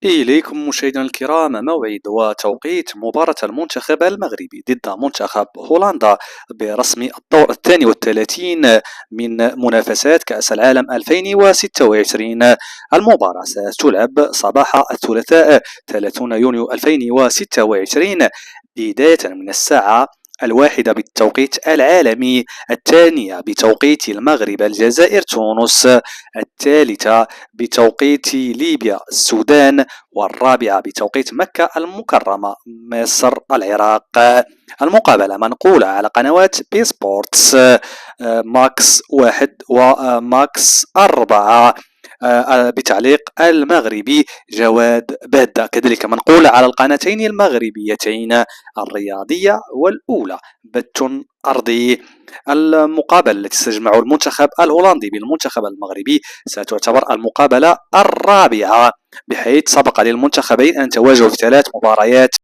إليكم مشاهدينا الكرام موعد وتوقيت مباراة المنتخب المغربي ضد منتخب هولندا برسم الدور 32 من منافسات كأس العالم 2026. المباراة ستلعب صباح الثلاثاء 30 يونيو 2026 بداية من الساعة 1 بالتوقيت العالمي، 2 بتوقيت المغرب الجزائر تونس، 3 بتوقيت ليبيا السودان، 4 بتوقيت مكة المكرمة مصر العراق. المقابلة منقولة على قنوات بي سبورتس ماكس 1 وماكس 4 بتعليق المغربي جواد بادة، كذلك منقولة على القناتين المغربيتين الرياضية والأولى بث أرضي. المقابلة التي ستجمع المنتخب الهولندي بالمنتخب المغربي ستعتبر المقابلة الرابعة، بحيث سبق للمنتخبين أن تواجهوا في 3 مباريات